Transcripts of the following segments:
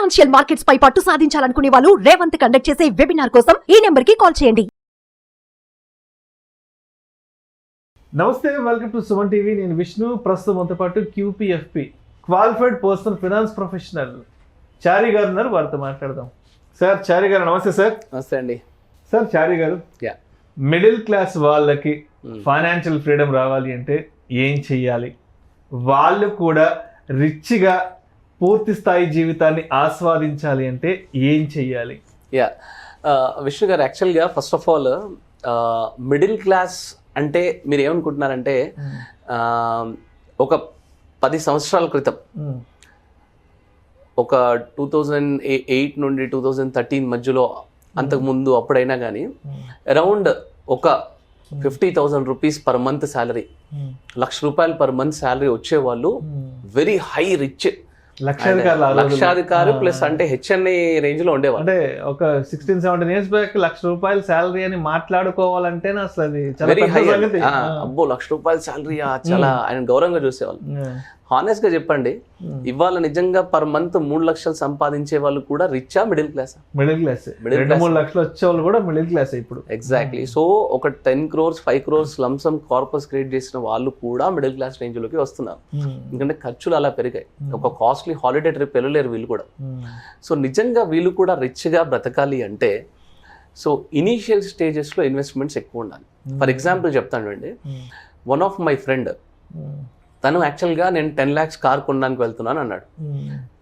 Financial markets పై పట్టు సాధించాలనుకునే వాళ్ళు Revanth conduct చేసే వెబినార్ కోసం ఈ నెంబర్ కి కాల్ చేయండి. నమస్తే, వెల్కమ్ టు సుమన్ టీవీ. నేను విష్ణు. ప్రస్తుతం మనతో పాటు QPFP qualified personal finance professional Chari గారు ఉన్నారు. వారితో మాట్లాడదాం. సార్ చారి గారు నమస్తే. సార్ నమస్తే అండి. సార్ చారి గారు, మిడిల్ క్లాస్ వాళ్ళకి ఫైనాన్షియల్ ఫ్రీడమ్ రావాలి అంటే ఏం చెయ్యాలి? వాళ్ళు కూడా రిచ్గా పూర్తి స్థాయి జీవితాన్ని ఆస్వాదించాలి అంటే ఏం చెయ్యాలి? విష్ణు గారు, యాక్చువల్గా first of all middle class అంటే మీరు ఏమనుకుంటున్నారంటే ఒక 10 సంవత్సరాల క్రితం, ఒక 2008 నుండి 2013 మధ్యలో, అంతకుముందు అప్పుడైనా కానీ అరౌండ్ ఒక 50,000 rupees per month salary, ₹1,00,000 per month salary వచ్చేవాళ్ళు వెరీ హై రిచ్ లక్షాధికారి ప్లస్ అంటే HNI రేంజ్ లో ఉండేవాళ్ళు. అంటే ఒక 16-17 ఇయర్స్ బ్యాక్ ₹1,00,000 శాలరీ అని మాట్లాడుకోవాలంటే అసలు అది వెరీ హై. అబ్బో, ₹1,00,000 శాలరీ చాలా ఆయన గౌరవంగా చూసేవాళ్ళు. హానెస్ట్ గా చెప్పండి, ఇవాళ నిజంగా పర్ మంత్ 3 లక్షలు సంపాదించే వాళ్ళు కూడా Richa, middle class? Middle class. 2-3 లక్షలు వచ్చే వాళ్ళు కూడా మిడిల్ క్లాస్ ఇప్పుడు. ఎగ్జాక్ట్లీ. సో ఒక 10 crores 5 crores lump sum corpus create చేసిన వాళ్ళు కూడా మిడిల్ క్లాస్ రేంజ్ లోకి వస్తున్నారు. ఎందుకంటే ఖర్చులు అలా పెరిగాయి. ఒక కాస్ట్లీ హాలిడే ట్రిప్ వెళ్ళలేరు వీళ్ళు కూడా. సో నిజంగా వీళ్ళు కూడా రిచ్ గా బ్రతకాలి అంటే సో ఇనీషియల్ స్టేజెస్ లో ఇన్వెస్ట్మెంట్స్ ఎక్కువ ఉండాలి. ఫర్ ఎగ్జాంపుల్ చెప్తాను అండి, వన్ ఆఫ్ మై ఫ్రెండ్, తను యాక్చువల్గా నేను 10 lakhs కార్ కొనడానికి వెళ్తున్నాను అన్నాడు.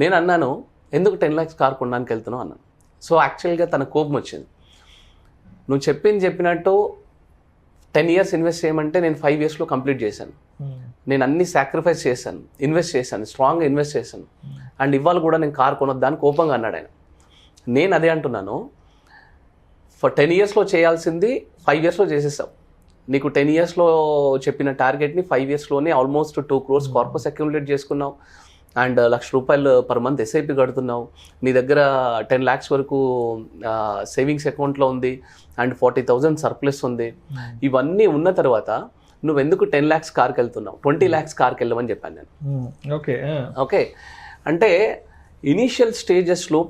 నేను అన్నాను, ఎందుకు 10 lakhs కార్ కొనడానికి వెళ్తున్నావు అన్నాను. సో యాక్చువల్గా తన కోపం వచ్చింది. నువ్వు చెప్పినట్టు 10 years ఇన్వెస్ట్ చేయమంటే నేను 5 yearsలో కంప్లీట్ చేశాను. నేను అన్ని సాక్రిఫైస్ చేశాను, ఇన్వెస్ట్ చేశాను, స్ట్రాంగ్గా ఇన్వెస్ట్ చేశాను, అండ్ ఇవాళ కూడా నేను కార్ కొనొద్దా అని కోపంగా అన్నాడు ఆయన. నేను అదే అంటున్నాను, ఫర్ 10 yearsలో చేయాల్సింది 5 yearsలో చేసేసావు. నీకు 10 yearsలో చెప్పిన టార్గెట్ని 5 yearsలోనే ఆల్మోస్ట్ 2 crores కార్పస్ అక్యుములేట్ చేసుకున్నావు, అండ్ ₹1,00,000 పర్ మంత్ SIP కడుతున్నావు, నీ దగ్గర 10 lakhs వరకు సేవింగ్స్ అకౌంట్లో ఉంది, అండ్ 40,000 సర్ప్లస్ ఉంది. ఇవన్నీ ఉన్న తర్వాత నువ్వెందుకు 10 lakhs కార్కి వెళ్తున్నావు? 20 lakhs కార్కి వెళ్ళమని చెప్పాను నేను. ఓకే అంటే ఇనీషియల్ స్టేజెస్లో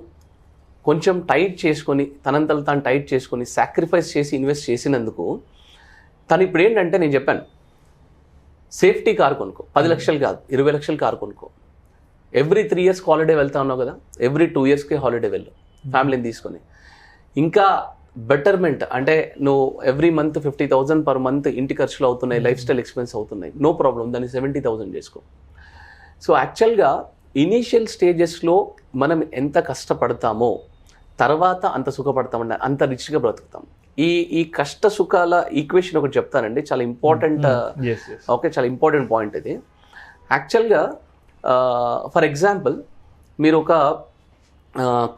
కొంచెం టైట్ చేసుకొని, తనంతలు తాను టైట్ చేసుకొని సాక్రిఫైస్ చేసి ఇన్వెస్ట్ చేసినందుకు తను ఇప్పుడు ఏంటంటే, నేను చెప్పాను సేఫ్టీ కార్ కొనుక్కో, 10 లక్షలు కాదు 20 లక్షల కార్ కొనుక్కో. ఎవ్రీ 3 years హాలిడే వెళ్తా ఉన్నావు కదా, ఎవ్రీ 2 yearsకి హాలిడే వెళ్ళు ఫ్యామిలీని తీసుకొని. ఇంకా బెటర్మెంట్ అంటే నువ్వు ఎవ్రీ మంత్ 50,000 పర్ మంత్ ఇంటి ఖర్చులు అవుతున్నాయి, లైఫ్ స్టైల్ ఎక్స్పెన్స్ అవుతున్నాయి, నో ప్రాబ్లం, దాన్ని 70,000 చేసుకో. సో యాక్చువల్గా ఇనీషియల్ స్టేజెస్లో మనం ఎంత కష్టపడతామో తర్వాత అంత సుఖపడతామన్న, అంత రిచ్గా బ్రతుకుతాం. ఈ కష్ట సుఖాల ఈక్వేషన్ ఒకటి చెప్తానండి, చాలా ఇంపార్టెంట్. ఓకే, చాలా ఇంపార్టెంట్ పాయింట్ ఇది. యాక్చువల్గా ఫర్ ఎగ్జాంపుల్, మీరు ఒక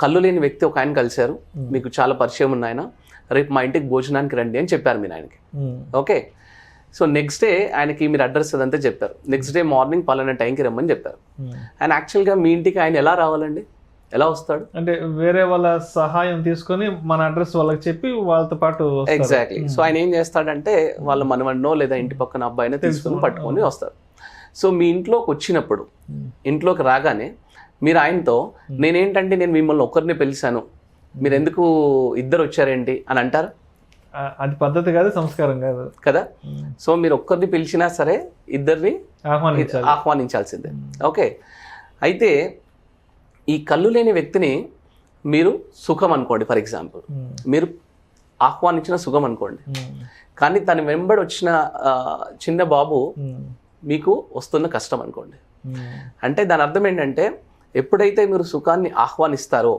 కళ్ళు లేని వ్యక్తి ఒక ఆయన కలిశారు, మీకు చాలా పరిచయం ఉన్న ఆయన, రేపు మా ఇంటికి భోజనానికి రండి అని చెప్పారు మీరు ఆయనకి. ఓకే, సో నెక్స్ట్ డే ఆయనకి మీరు అడ్రస్ అదంతా చెప్పారు. నెక్స్ట్ డే మార్నింగ్ పలానా టైంకి రమ్మని చెప్పారు. అండ్ యాక్చువల్గా మీ ఇంటికి ఆయన ఎలా రావాలండి? ఎలా వస్తాడు? అంటే వేరే వాళ్ళ సహాయం తీసుకొని మన అడ్రస్ వాళ్ళకి చెప్పి వాళ్ళతో పాటు. ఎగ్జాక్ట్లీ. సో ఆయన ఏం చేస్తాడంటే వాళ్ళ మనవన్నో లేదా ఇంటి పక్కన అబ్బాయినో తీసుకొని పట్టుకొని వస్తారు. సో మీ ఇంట్లోకి వచ్చినప్పుడు, ఇంట్లోకి రాగానే మీరు ఆయనతో, నేనేంటంటే నేను మిమ్మల్ని ఒక్కరిని పిలిచాను, మీరు ఎందుకు ఇద్దరు వచ్చారేంటి అని అంటారు? అది పద్ధతి కాదు, సంస్కారం కాదు కదా. సో మీరు ఒక్కరిని పిలిచినా సరే ఇద్దరిని ఆహ్వానించాల్సిందే. ఓకే, అయితే ఈ కళ్ళు లేని వ్యక్తిని మీరు సుఖం అనుకోండి, ఫర్ ఎగ్జాంపుల్ మీరు ఆహ్వానించిన సుఖం అనుకోండి, కానీ తన వెంబడి వచ్చిన చిన్న బాబు మీకు వస్తున్న కష్టం అనుకోండి. అంటే దాని అర్థం ఏంటంటే, ఎప్పుడైతే మీరు సుఖాన్ని ఆహ్వానిస్తారో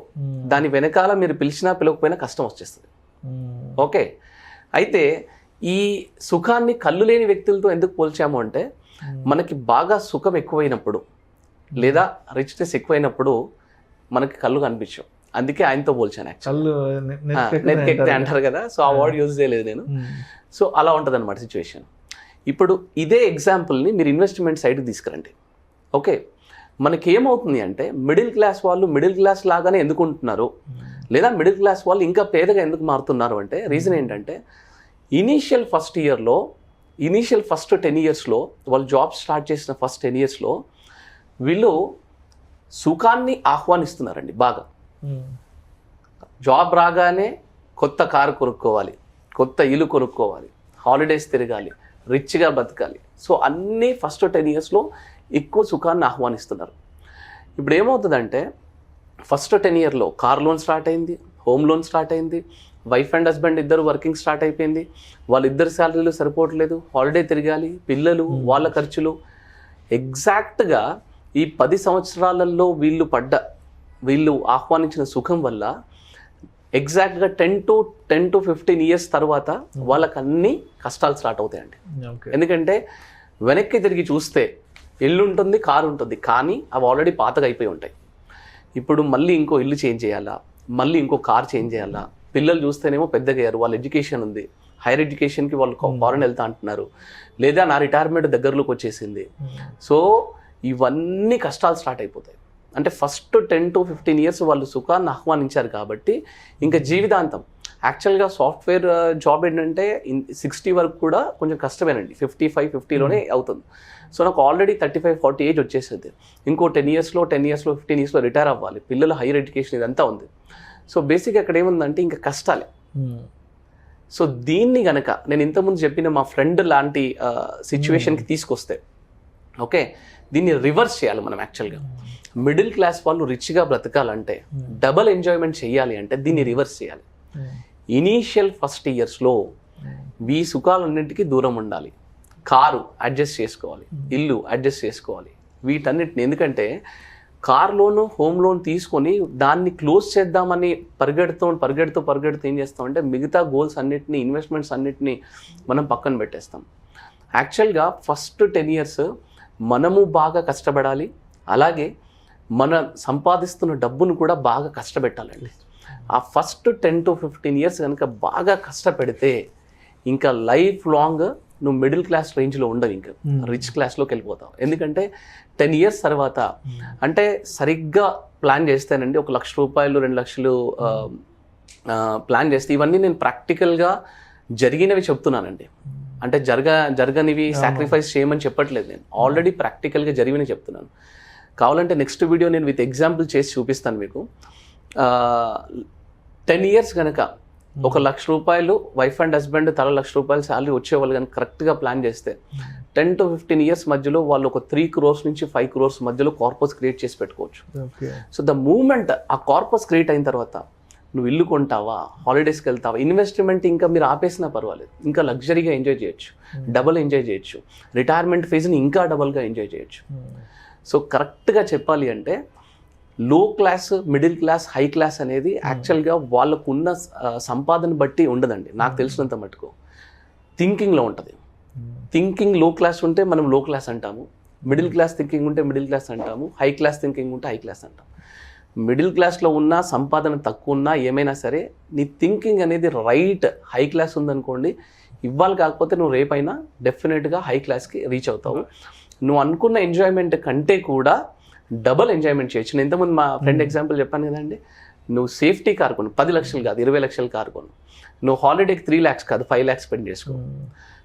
దాని వెనకాల మీరు పిలిచినా పిలవకపోయినా కష్టం వచ్చేస్తుంది. ఓకే, అయితే ఈ సుఖాన్ని కళ్ళు లేని వ్యక్తులతో ఎందుకు పోల్చాము అంటే, మనకి బాగా సుఖం ఎక్కువైనప్పుడు లేదా రిచ్నెస్ ఎక్కువైనప్పుడు మనకి కళ్ళు కనిపించవు, అందుకే ఆయనతో పోల్చాను. నెత్తి అంటారు కదా, సో ఆ వర్డ్ యూజ్ చేయలేదు నేను. సో అలా ఉంటుంది అనమాట సిచ్యువేషన్. ఇప్పుడు ఇదే ఎగ్జాంపుల్ని మీరు ఇన్వెస్ట్మెంట్ సైడ్కి తీసుకురండి. ఓకే, మనకేమవుతుంది అంటే, మిడిల్ క్లాస్ వాళ్ళు మిడిల్ క్లాస్ లాగానే ఎందుకు ఉంటున్నారు, లేదా మిడిల్ క్లాస్ వాళ్ళు ఇంకా పేదగా ఎందుకు మారుతున్నారు అంటే, రీజన్ ఏంటంటే, ఇనీషియల్ ఫస్ట్ 10 yearsలో వాళ్ళు జాబ్ స్టార్ట్ చేసిన ఫస్ట్ 10 yearsలో వీళ్ళు సుఖాన్ని ఆహ్వానిస్తున్నారండి బాగా. జాబ్ రాగానే కొత్త కారు కొనుక్కోవాలి, కొత్త ఇల్లు కొనుక్కోవాలి, హాలిడేస్ తిరగాలి, రిచ్గా బతకాలి. సో అన్నీ ఫస్ట్ 10 ఇయర్స్లో ఎక్కువ సుఖాన్ని ఆహ్వానిస్తున్నారు. ఇప్పుడు ఏమవుతుందంటే ఫస్ట్ 10 ఇయర్లో కార్ లోన్ స్టార్ట్ అయింది, హోమ్ లోన్ స్టార్ట్ అయింది, వైఫ్ అండ్ హస్బెండ్ ఇద్దరు వర్కింగ్ స్టార్ట్ అయిపోయింది, వాళ్ళిద్దరు శాలరీలు సరిపోవట్లేదు, హాలిడే తిరగాలి, పిల్లలు, వాళ్ళ ఖర్చులు. ఎగ్జాక్ట్గా ఈ 10 సంవత్సరాలలో వీళ్ళు ఆహ్వానించిన సుఖం వల్ల ఎగ్జాక్ట్గా 10 to 15 ఇయర్స్ తర్వాత వాళ్ళకి అన్ని కష్టాలు స్టార్ట్ అవుతాయండి. ఎందుకంటే వెనక్కి తిరిగి చూస్తే ఇల్లు ఉంటుంది, కారు ఉంటుంది, కానీ అవి ఆల్రెడీ పాతగా అయిపోయి ఉంటాయి. ఇప్పుడు మళ్ళీ ఇంకో ఇల్లు చేంజ్ చేయాలా, మళ్ళీ ఇంకో కార్ చేంజ్ చేయాలా, పిల్లలు చూస్తేనేమో పెద్దగా అయ్యారు, వాళ్ళ ఎడ్యుకేషన్ ఉంది, హైయర్ ఎడ్యుకేషన్కి వాళ్ళు ఫారెన్ వెళ్తా అంటున్నారు, లేదా నా రిటైర్మెంట్ దగ్గరలోకి వచ్చేసింది. సో ఇవన్నీ కష్టాలు స్టార్ట్ అయిపోతాయి. అంటే ఫస్ట్ 10 to 15 ఇయర్స్ వాళ్ళు సుఖాన్ని ఆహ్వానించారు కాబట్టి ఇంకా జీవితాంతం. యాక్చువల్గా సాఫ్ట్వేర్ జాబ్ ఏంటంటే 60 వరకు కూడా కొంచెం కష్టమేనండి, 55, 50లోనే అవుతుంది. సో నాకు ఆల్రెడీ 35, 40 ఏజ్ వచ్చేసింది. ఇంకో 10 ఇయర్స్లో 15 ఇయర్స్లో రిటైర్ అవ్వాలి, పిల్లలు హైయర్ ఎడ్యుకేషన్ ఇదంతా ఉంది. సో బేసిక్గా అక్కడ ఏముందంటే ఇంకా కష్టాలే. సో దీన్ని గనక నేను ఇంతకుముందు చెప్పిన మా ఫ్రెండ్ లాంటి సిచ్యువేషన్కి తీసుకొస్తే, ఓకే, దీన్ని రివర్స్ చేయాలి మనం. యాక్చువల్గా మిడిల్ క్లాస్ వాళ్ళు రిచ్గా బ్రతకాలంటే, డబల్ ఎంజాయ్మెంట్ చేయాలి అంటే దీన్ని రివర్స్ చేయాలి. ఇనీషియల్ ఫస్ట్ ఇయర్స్లో ఈ సుఖాలన్నింటికి దూరం ఉండాలి. కారు అడ్జస్ట్ చేసుకోవాలి, ఇల్లు అడ్జస్ట్ చేసుకోవాలి, వీటన్నిటిని. ఎందుకంటే కార్ లోన్, హోమ్ లోన్ తీసుకొని దాన్ని క్లోజ్ చేద్దామని పరిగెడుతూ ఏం చేస్తామంటే మిగతా గోల్స్ అన్నిటిని, ఇన్వెస్ట్మెంట్స్ అన్నిటిని మనం పక్కన పెట్టేస్తాం. యాక్చువల్గా ఫస్ట్ 10 ఇయర్స్ మనము బాగా కష్టపడాలి, అలాగే మన సంపాదిస్తున్న డబ్బును కూడా బాగా కష్టపెట్టాలండి. ఆ ఫస్ట్ 10 to 15 ఇయర్స్ కనుక బాగా కష్టపెడితే ఇంకా లైఫ్ లాంగ్ నువ్వు మిడిల్ క్లాస్ రేంజ్లో ఉండవు, ఇంకా రిచ్ క్లాస్లోకి వెళ్ళిపోతావు. ఎందుకంటే 10 ఇయర్స్ తర్వాత అంటే సరిగ్గా ప్లాన్ చేస్తేనండి, 1 లక్ష రూపాయలు 2 లక్షలు ప్లాన్ చేస్తే, ఇవన్నీ నేను ప్రాక్టికల్గా జరిగినవి చెప్తున్నానండి. అంటే జరగనివి సాక్రిఫైస్ చేయమని చెప్పట్లేదు, నేను ఆల్రెడీ ప్రాక్టికల్గా జరిగినవి చెప్తున్నాను. కావాలంటే నెక్స్ట్ వీడియో నేను విత్ ఎగ్జాంపుల్ చేసి చూపిస్తాను మీకు. 10 ఇయర్స్ కనుక 1 లక్ష రూపాయలు వైఫ్ అండ్ హస్బెండ్ తల 1 లక్ష రూపాయలు శాలరీ వచ్చేవాళ్ళు కనుక కరెక్ట్గా ప్లాన్ చేస్తే 10 to 15 ఇయర్స్ మధ్యలో వాళ్ళు ఒక 3 crores నుంచి 5 crores మధ్యలో కార్పస్ క్రియేట్ చేసి పెట్టుకోవచ్చు. సో ద మూమెంట్ ఆ కార్పస్ క్రియేట్ అయిన తర్వాత నువ్వు ఇల్లు కొంటావా, హాలిడేస్కి వెళ్తావా, ఇన్వెస్ట్మెంట్ ఇంకా మీరు ఆపేసినా పర్వాలేదు, ఇంకా లగ్జరీగా ఎంజాయ్ చేయొచ్చు, డబల్ ఎంజాయ్ చేయొచ్చు, రిటైర్మెంట్ ఫేజ్ని ఇంకా డబల్గా ఎంజాయ్ చేయొచ్చు. సో కరెక్ట్గా చెప్పాలి అంటే లో class, middle class, high class అనేది యాక్చువల్గా వాళ్ళకున్న సంపాదన బట్టి ఉండదండి. నాకు తెలిసినంత మటుకు థింకింగ్లో ఉంటుంది. థింకింగ్ లో క్లాస్ ఉంటే మనం లో క్లాస్ అంటాము, మిడిల్ క్లాస్ థింకింగ్ ఉంటే మిడిల్ క్లాస్ అంటాము, హై క్లాస్ థింకింగ్ ఉంటే హై క్లాస్ అంటాము. మిడిల్ క్లాస్లో ఉన్న సంపాదన తక్కువ ఉన్నా ఏమైనా సరే నీ థింకింగ్ అనేది రైట్ హై క్లాస్ ఉందనుకోండి, ఇవ్వాలి కాకపోతే నువ్వు రేపైనా డెఫినెట్గా హై క్లాస్కి రీచ్ అవుతావు. నువ్వు అనుకున్న ఎంజాయ్మెంట్ కంటే కూడా డబల్ ఎంజాయ్మెంట్ చేయొచ్చు. నేను ఇంతకుముందు మా ఫ్రెండ్ ఎగ్జాంపుల్ చెప్పాను కదండి, నువ్వు సేఫ్టీ కార్ కొను, 10 లక్షలు కాదు 20 లక్షల కార్ కొను, నువ్వు హాలిడేకి 3 lakhs కాదు 5 lakhs స్పెండ్ చేసుకో.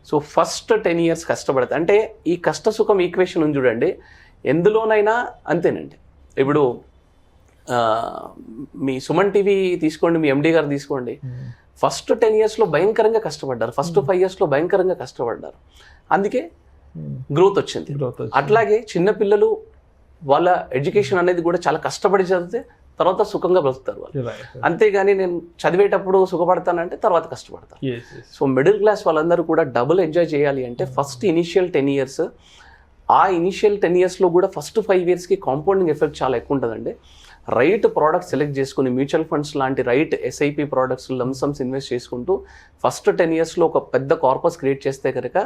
సో ఫస్ట్ 10 years కష్టపడతా అంటే ఈ కష్ట సుఖం ఈక్వేషన్ ఉంది చూడండి, ఎందులోనైనా అంతేనండి. ఇప్పుడు మీ సుమన్ టీవీ తీసుకోండి, మీ ఎండి గారు తీసుకోండి, ఫస్ట్ 10 yearsలో భయంకరంగా కష్టపడ్డారు, ఫస్ట్ 5 yearsలో భయంకరంగా కష్టపడ్డారు, అందుకే గ్రోత్ వచ్చింది. అట్లాగే చిన్నపిల్లలు వాళ్ళ ఎడ్యుకేషన్ అనేది కూడా చాలా కష్టపడి చదివితే తర్వాత సుఖంగా బ్రతుకుతారు వాళ్ళు. అంతేగాని నేను చదివేటప్పుడు సుఖపడతానంటే తర్వాత కష్టపడతాను. సో మిడిల్ క్లాస్ వాళ్ళందరూ కూడా డబుల్ ఎంజాయ్ చేయాలి అంటే ఫస్ట్ ఇనిషియల్ 10 years, ఆ ఇనిషియల్ 10 yearsలో కూడా ఫస్ట్ 5 yearsకి కాంపౌండింగ్ ఎఫెక్ట్ చాలా ఎక్కువ ఉంటుందండి. రైట్ ప్రోడక్ట్ సెలెక్ట్ చేసుకుని మ్యూచువల్ ఫండ్స్ లాంటి right SIP products lump sums invest చేసుకుంటూ ఫస్ట్ 10 yearsలో ఒక పెద్ద కార్పస్ క్రియేట్ చేస్తే కనుక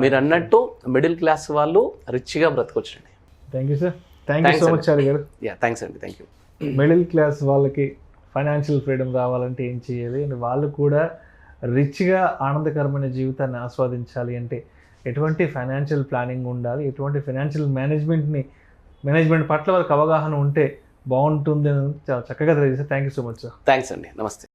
మీరు అన్నట్టు మిడిల్ క్లాస్ వాళ్ళు రిచ్గా బ్రతకొచ్చండి. Thank you sir, thank you so much Chari గారు. థ్యాంక్స్ అండి, థ్యాంక్ యూ. మిడిల్ క్లాస్ వాళ్ళకి ఫైనాన్షియల్ ఫ్రీడమ్ రావాలంటే ఏం చేయాలి, అండ్ వాళ్ళు కూడా రిచ్గా ఆనందకరమైన జీవితాన్ని ఆస్వాదించాలి అంటే ఎటువంటి ఫైనాన్షియల్ ప్లానింగ్ ఉండాలి, ఎటువంటి ఫైనాన్షియల్ మేనేజ్మెంట్ పట్ల వాళ్ళకి అవగాహన ఉంటే బాగుంటుంది అని చాలా చక్కగా తెలియజేస్తారు. Thank you so much sir. Thanks అండి, నమస్తే.